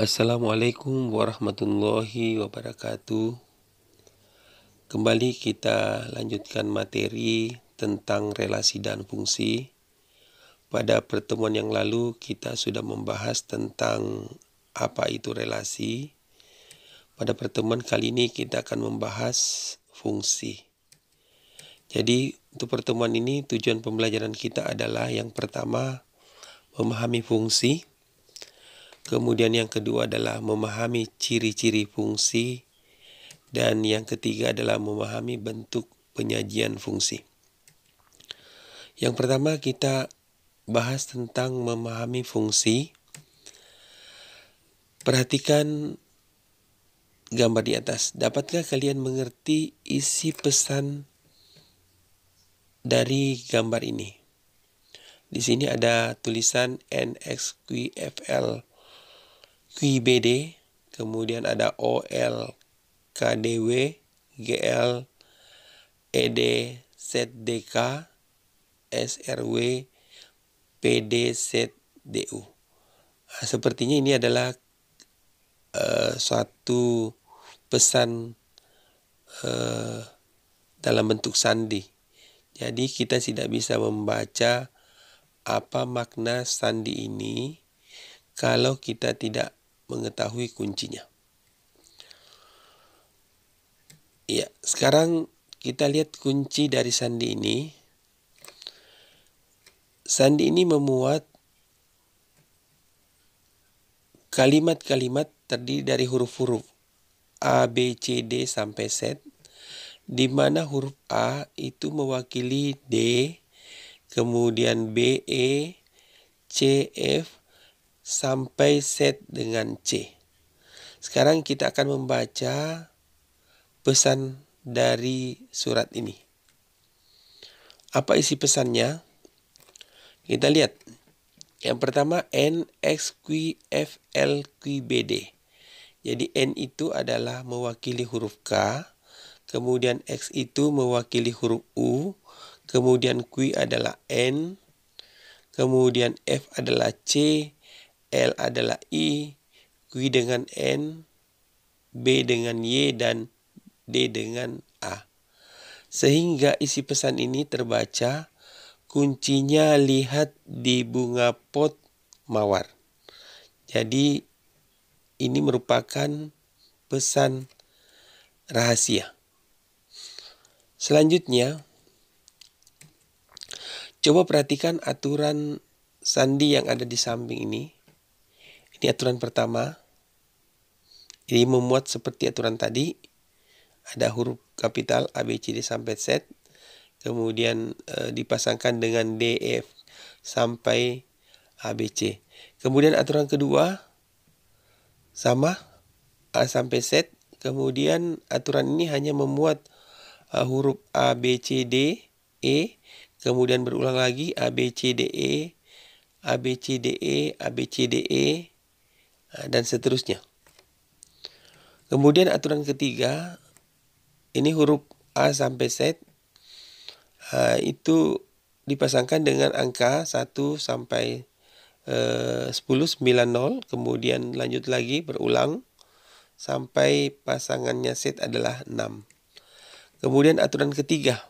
Assalamualaikum warahmatullahi wabarakatuh. Kembali kita lanjutkan materi tentang relasi dan fungsi. Pada pertemuan yang lalu kita sudah membahas tentang apa itu relasi. Pada pertemuan kali ini kita akan membahas fungsi. Jadi untuk pertemuan ini tujuan pembelajaran kita adalah yang pertama memahami fungsi. Kemudian yang kedua adalah memahami ciri-ciri fungsi. Dan yang ketiga adalah memahami bentuk penyajian fungsi. Yang pertama kita bahas tentang memahami fungsi. Perhatikan gambar di atas. Dapatkah kalian mengerti isi pesan dari gambar ini? Di sini ada tulisan NXQFL QBD, kemudian ada OL KDW, GL, ED, ZDK, SRW, PD, ZDU. Sepertinya ini adalah suatu pesan dalam bentuk sandi. Jadi kita tidak bisa membaca apa makna sandi ini kalau kita tidak mengetahui kuncinya. Ya, sekarang kita lihat kunci dari sandi ini. Sandi ini memuat kalimat-kalimat terdiri dari huruf-huruf A, B, C, D sampai Z, di mana huruf A itu mewakili D, kemudian B, E, C, F, sampai Z dengan C. Sekarang kita akan membaca pesan dari surat ini. Apa isi pesannya? Kita lihat. Yang pertama NXQFLQBD. Jadi N itu adalah mewakili huruf K, kemudian X itu mewakili huruf U, kemudian Q adalah N, kemudian F adalah C, L adalah I, Q dengan N, B dengan Y, dan D dengan A. Sehingga isi pesan ini terbaca, kuncinya lihat di bunga pot mawar. Jadi ini merupakan pesan rahasia. Selanjutnya, coba perhatikan aturan sandi yang ada di samping ini. Ini aturan pertama. Ini memuat seperti aturan tadi. Ada huruf kapital A, B, C, D sampai Z. Kemudian dipasangkan dengan D, F sampai A, B, C. Kemudian aturan kedua sama A sampai Z. Kemudian aturan ini hanya memuat huruf A, B, C, D, E. Kemudian berulang lagi A, B, C, D, E, A, B, C, D, E, A, B, C, D, E, dan seterusnya. Kemudian aturan ketiga, ini huruf A sampai Z. Itu dipasangkan dengan angka 1 sampai 10, 90, kemudian lanjut lagi berulang sampai pasangannya Z adalah 6. Kemudian aturan ketiga,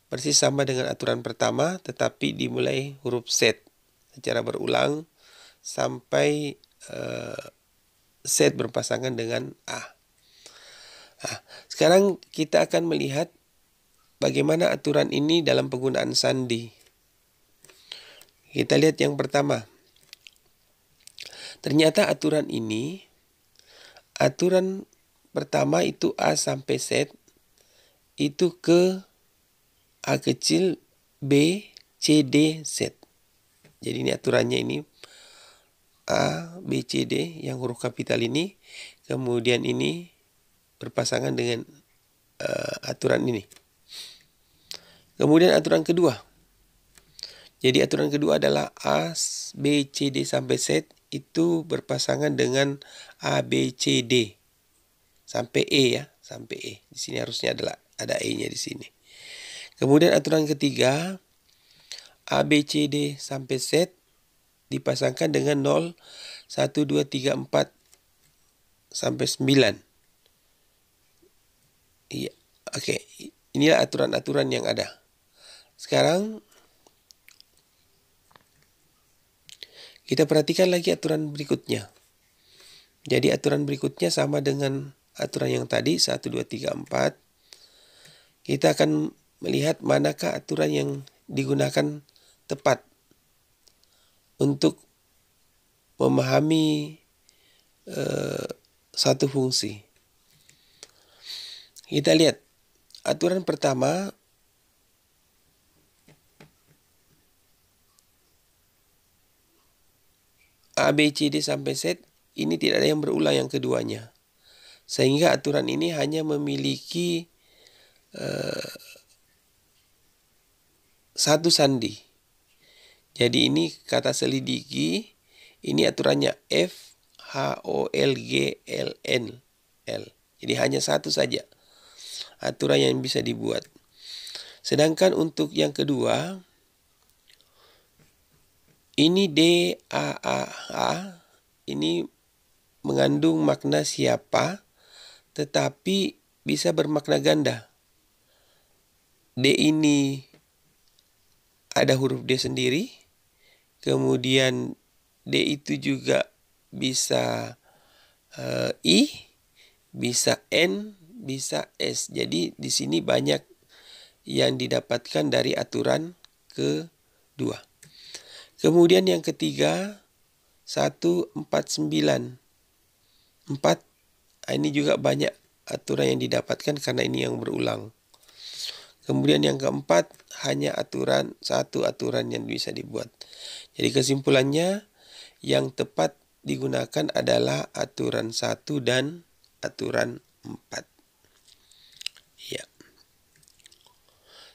persis sama dengan aturan pertama, tetapi dimulai huruf Z secara berulang sampai Z berpasangan dengan A. Sekarang kita akan melihat bagaimana aturan ini dalam penggunaan sandi. Kita lihat yang pertama. Ternyata aturan pertama itu A sampai Z, itu ke A kecil, B, C, D, Z. Jadi ini aturannya ini A, B, C, D yang huruf kapital ini. Kemudian ini berpasangan dengan aturan ini. Kemudian aturan kedua. Jadi aturan kedua adalah A, B, C, D sampai Z itu berpasangan dengan A, B, C, D sampai E ya, sampai E. Di sini harusnya ada E-nya di sini. Kemudian aturan ketiga, A, B, C, D sampai Z dipasangkan dengan 0, 1, 2, 3, 4, sampai 9. Iya, oke. Inilah aturan-aturan yang ada. Sekarang kita perhatikan lagi aturan berikutnya. Jadi aturan berikutnya sama dengan aturan yang tadi, 1, 2, 3, 4. Kita akan melihat manakah aturan yang digunakan tepat untuk memahami satu fungsi. Kita lihat aturan pertama, A, B, C, D sampai Z, ini tidak ada yang berulang yang keduanya. Sehingga aturan ini hanya memiliki satu sandi. Jadi ini kata selidiki, ini aturannya F, H, O, L, G, L, N, L. Jadi hanya satu saja aturan yang bisa dibuat. Sedangkan untuk yang kedua, ini D, A, ini mengandung makna siapa, tetapi bisa bermakna ganda. D ini ada huruf D sendiri, kemudian D itu juga bisa I, bisa N, bisa S. Jadi di sini banyak yang didapatkan dari aturan kedua. Kemudian yang ketiga, 1, 4, 9. 4, ini juga banyak aturan yang didapatkan karena ini yang berulang. Kemudian yang keempat, hanya satu aturan yang bisa dibuat. Jadi kesimpulannya, yang tepat digunakan adalah aturan 1 dan aturan 4. Ya.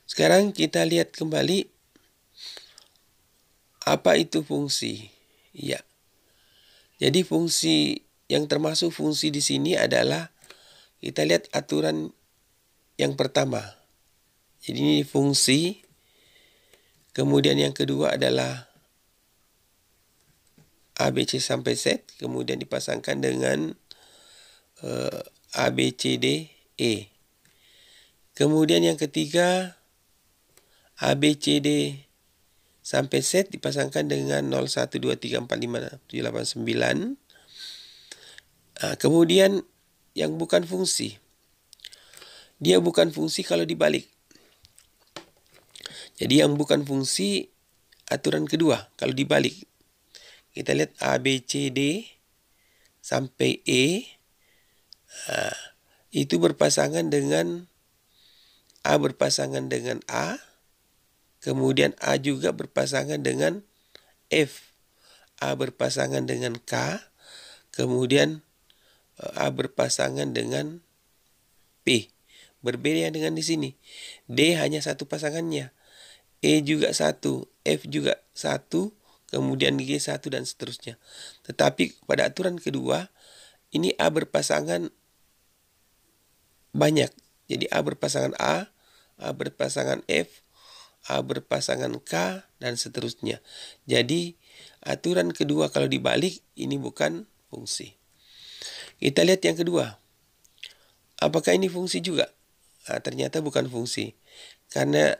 Sekarang kita lihat kembali apa itu fungsi. Ya. Jadi fungsi yang termasuk fungsi di sini adalah, kita lihat aturan yang pertama. Jadi ini fungsi. Kemudian yang kedua adalah A, B, C sampai Z. Kemudian dipasangkan dengan A, B, C, D, E. Kemudian yang ketiga, A, B, C, D sampai Z dipasangkan dengan 0, 1, 2, 3, 4, 5, 7, 8, 9. Kemudian yang bukan fungsi. Dia bukan fungsi kalau dibalik. Jadi yang bukan fungsi, aturan kedua kalau dibalik. Kita lihat A, B, C, D sampai E. Itu berpasangan dengan A berpasangan dengan A. Kemudian A juga berpasangan dengan F. A berpasangan dengan K. Kemudian A berpasangan dengan P. Berbeda dengan di sini. D hanya satu pasangannya. E juga satu, F juga satu, kemudian G satu dan seterusnya. Tetapi pada aturan kedua, ini A berpasangan banyak. Jadi A berpasangan A berpasangan F, A berpasangan K, dan seterusnya. Jadi aturan kedua kalau dibalik, ini bukan fungsi. Kita lihat yang kedua. Apakah ini fungsi juga? Ternyata bukan fungsi. Karena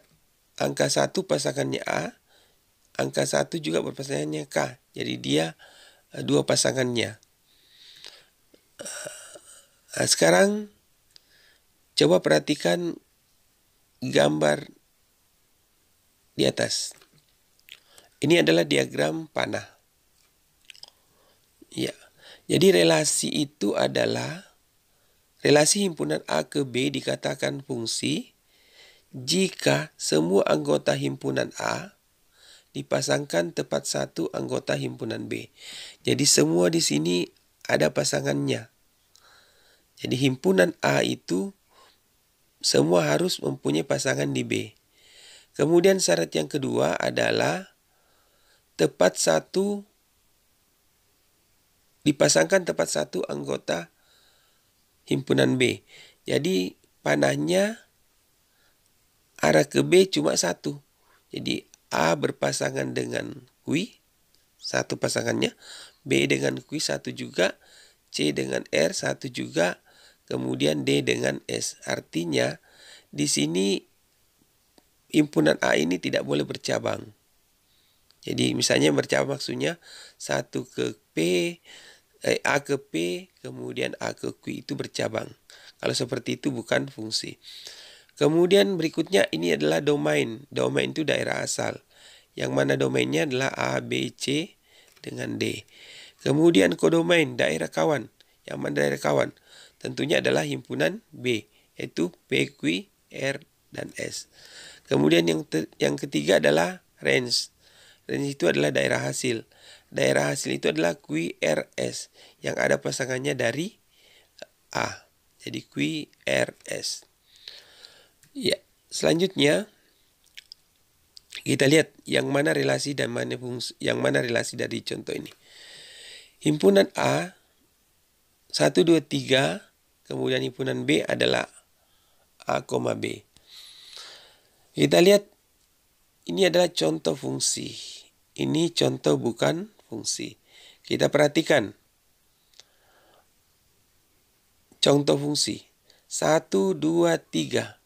angka 1 pasangannya A, angka 1 juga berpasangannya K. Jadi dia dua pasangannya. Sekarang coba perhatikan gambar di atas. Ini adalah diagram panah. Ya. Jadi relasi itu adalah relasi himpunan A ke B dikatakan fungsi jika semua anggota himpunan A dipasangkan tepat satu anggota himpunan B. Jadi semua di sini ada pasangannya. Jadi himpunan A itu semua harus mempunyai pasangan di B. Kemudian syarat yang kedua adalah dipasangkan tepat satu anggota himpunan B. Jadi panahnya arah ke B cuma satu. Jadi A berpasangan dengan Q, satu pasangannya. B dengan Q satu juga. C dengan R satu juga, kemudian D dengan S. Artinya di sini himpunan A ini tidak boleh bercabang. Jadi misalnya bercabang maksudnya 1 ke P, A ke P, kemudian A ke Q itu bercabang. Kalau seperti itu bukan fungsi. Kemudian berikutnya ini adalah domain. Domain itu daerah asal. Yang mana domainnya adalah A, B, C dengan D. Kemudian kodomain, daerah kawan. Yang mana daerah kawan? Tentunya adalah himpunan B, yaitu P, Q, R, dan S. Kemudian yang ketiga adalah range. Range itu adalah daerah hasil. Daerah hasil itu adalah QRS yang ada pasangannya dari A. Jadi QRS. Ya, selanjutnya kita lihat yang mana relasi dan mana fungsi, yang mana relasi dari contoh ini. Himpunan A 1, 2, 3, kemudian himpunan B adalah A, B. Kita lihat ini adalah contoh fungsi. Ini contoh bukan fungsi. Kita perhatikan. Contoh fungsi. 1, 2, 3.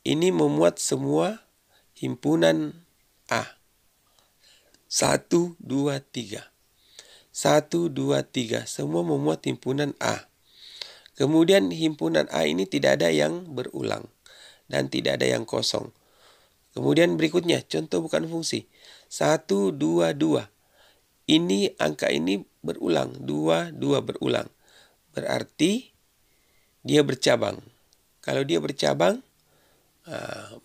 Ini memuat semua himpunan A. 1, 2, 3. 1, 2, 3. Semua memuat himpunan A. Kemudian himpunan A ini tidak ada yang berulang. Dan tidak ada yang kosong. Kemudian berikutnya, contoh bukan fungsi. 1, 2, 2. Ini angka ini berulang. 2, 2 berulang. Berarti dia bercabang. Kalau dia bercabang,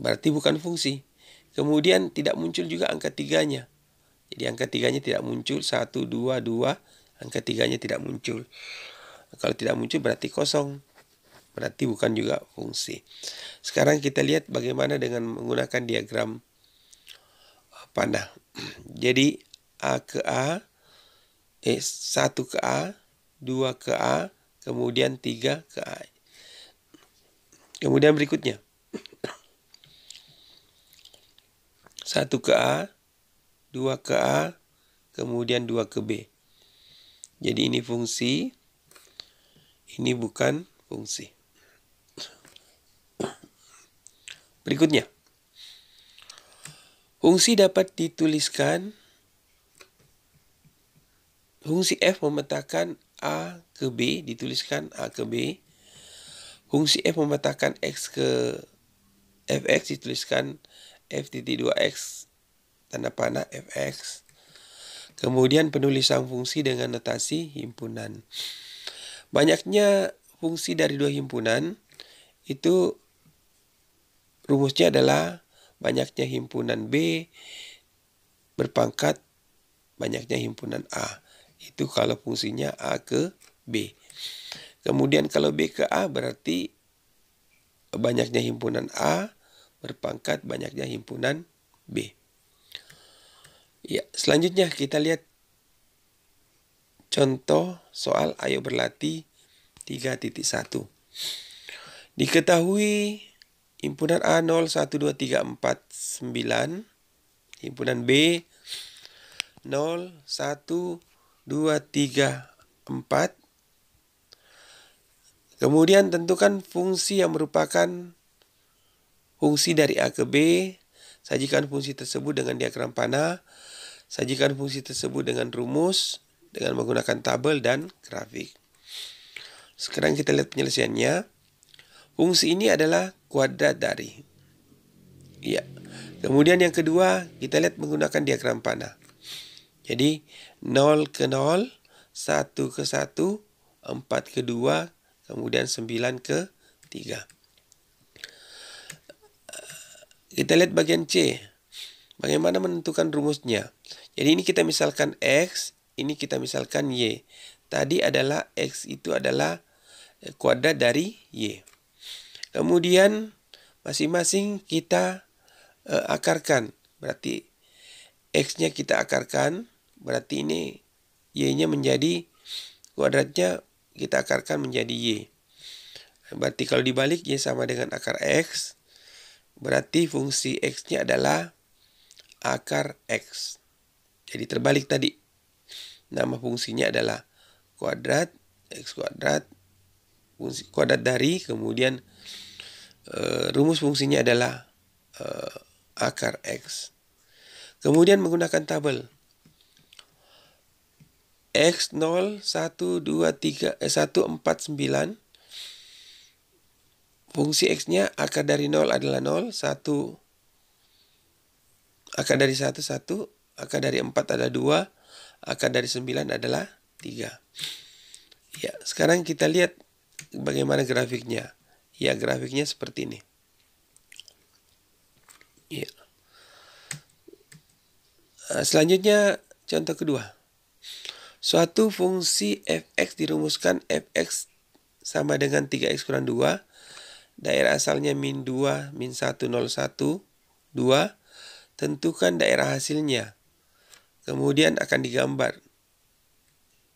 berarti bukan fungsi. Kemudian tidak muncul juga angka 3-nya. Jadi angka 3-nya tidak muncul. 1, 2, 2. Angka 3-nya tidak muncul. Kalau tidak muncul berarti kosong. Berarti bukan juga fungsi. Sekarang kita lihat bagaimana dengan menggunakan diagram panah. Jadi A ke A, 1 ke A, 2 ke A, kemudian 3 ke A. Kemudian berikutnya. 1 ke A, 2 ke A, kemudian 2 ke B. Jadi ini fungsi, ini bukan fungsi. Berikutnya. Fungsi dapat dituliskan, fungsi F memetakan A ke B, dituliskan A ke B. Fungsi F memetakan X ke Fx, dituliskan F.2x, tanda panah Fx. Kemudian penulisan fungsi dengan notasi himpunan. Banyaknya fungsi dari dua himpunan, itu rumusnya adalah banyaknya himpunan B berpangkat banyaknya himpunan A. Itu kalau fungsinya A ke B. Kemudian kalau B ke A berarti banyaknya himpunan A berpangkat banyaknya himpunan B. Ya, selanjutnya kita lihat contoh soal ayo berlatih 3.1. Diketahui himpunan A 0, 1, 2, 3, 4, 9. Himpunan B 0, 1, 2, 3, 4. Kemudian tentukan fungsi yang merupakan fungsi dari A ke B. Sajikan fungsi tersebut dengan diagram panah. Sajikan fungsi tersebut dengan rumus, dengan menggunakan tabel dan grafik. Sekarang kita lihat penyelesaiannya. Fungsi ini adalah kuadrat dari. Ya. Kemudian yang kedua, kita lihat menggunakan diagram panah. Jadi 0 ke 0, 1 ke 1, 4 ke 2, kemudian 9 ke 3. Kita lihat bagian C. Bagaimana menentukan rumusnya? Jadi ini kita misalkan X, ini kita misalkan Y. Tadi adalah X itu adalah kuadrat dari Y. Kemudian masing-masing kita akarkan. Berarti X-nya kita akarkan. Berarti ini Y-nya menjadi kuadratnya kita akarkan menjadi Y. Berarti kalau dibalik Y sama dengan akar X. Berarti fungsi X-nya adalah akar X. Jadi terbalik tadi. Nama fungsinya adalah kuadrat. X kuadrat, fungsi kuadrat dari, kemudian rumus fungsinya adalah akar X. Kemudian menggunakan tabel X0, 1, 2, 3, 1, 4, 9. Fungsi X-nya akar dari 0 adalah 0, 1, akar dari 1, 1, akar dari 4 adalah 2, akar dari 9 adalah 3. Ya, sekarang kita lihat bagaimana grafiknya. Ya, grafiknya seperti ini. Ya. Selanjutnya, contoh kedua. Suatu fungsi fx dirumuskan fx sama dengan 3x kurang 2. Daerah asalnya min 2, min 1, 0, 1, 2. Tentukan daerah hasilnya. Kemudian akan digambar.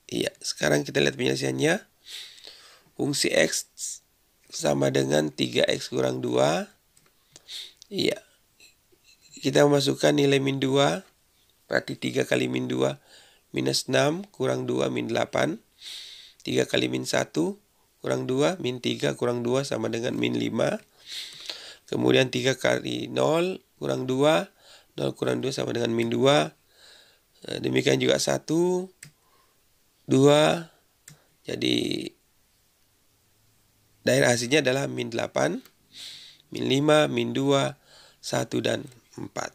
Iya, sekarang kita lihat penyelesaiannya. Fungsi x sama dengan 3x kurang 2. Iya. Kita memasukkan nilai min 2. Berarti 3 kali min 2 minus 6 kurang 2 min 8. 3 kali min 1 kurang 2 min 3 kurang 2 sama dengan min 5. Kemudian 3 kali 0 kurang 2. 0 kurang 2 sama dengan min 2. Demikian juga 1, 2. Jadi daerah hasilnya adalah min 8, min 5, min 2, 1, dan 4.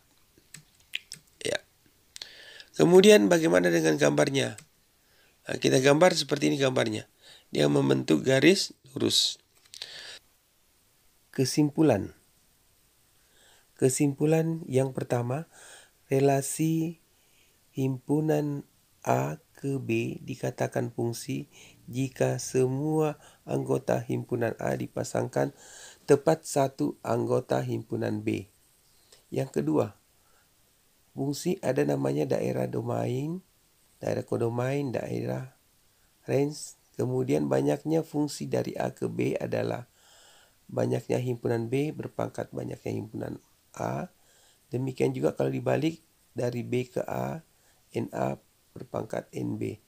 Ya. Kemudian bagaimana dengan gambarnya? Nah, kita gambar seperti ini gambarnya. Dia membentuk garis lurus. Kesimpulan. Kesimpulan yang pertama, relasi himpunan A ke B dikatakan fungsi jika semua anggota himpunan A dipasangkan tepat satu anggota himpunan B. Yang kedua, fungsi ada namanya daerah domain, daerah kodomain, daerah range. Kemudian banyaknya fungsi dari A ke B adalah banyaknya himpunan B berpangkat banyaknya himpunan A. Demikian juga kalau dibalik dari B ke A, NA berpangkat NB.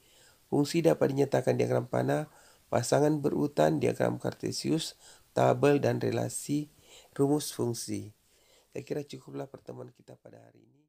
Fungsi dapat dinyatakan diagram panah, pasangan berurutan, diagram kartesius, tabel, dan relasi rumus fungsi. Saya kira cukuplah pertemuan kita pada hari ini.